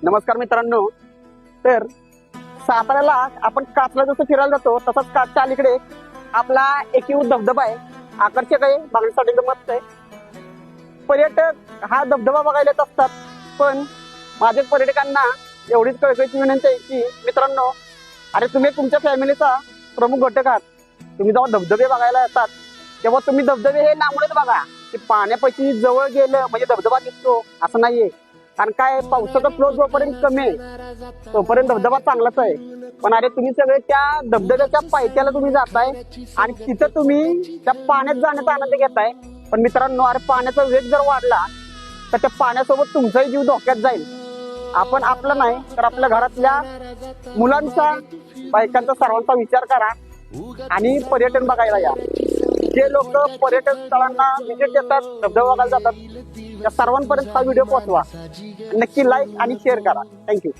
नमस्कार मित्रांनो. तर साताऱ्याला आपण कासला जसं फिरायला जातो तसंच कासच्या अलीकडे आपला एकमेव धबधबा आहे. आकर्षक आहे, बघण्यासाठी एकदम मस्त आहे. पर्यटक हा धबधबा बघायला येत असतात, पण माझ्या पर्यटकांना एवढीच कळकळीची विनंती आहे की मित्रांनो, अरे तुम्ही तुमच्या फॅमिलीचा प्रमुख घटक आहात. तुम्ही जेव्हा धबधबे बघायला येतात तेव्हा तुम्ही धबधबे हे लांबूनच बघा, की पाण्यापाशी जवळ गेलं म्हणजे धबधबा दिसतो असं नाहीये. कारण काय, पावसाचा फ्लो जोपर्यंत कमी आहे तोपर्यंत धबधबा चांगलाच आहे. पण अरे तुम्ही सगळे त्या धबधब्याच्या पायथ्याला तुम्ही जाताय आणि तिथं तुम्ही त्या पाण्यात जाण्याचा आनंद घेताय. पण मित्रांनो, अरे पाण्याचा वेग जर वाढला तर त्या पाण्यासोबत तुमचाही जीव धोक्यात जाईल. आपण आपला नाही तर आपल्या घरातल्या मुलांचा, बायकांचा, सर्वांचा विचार करा आणि पर्यटन बघायला या. जे लोक पर्यटन स्थळांना व्हिजिट देतात, धबधबा बघायला जातात, त्या सर्वांपर्यंत हा व्हिडिओ पोहोचवा. नक्की लाईक आणि शेअर करा. थँक्यू.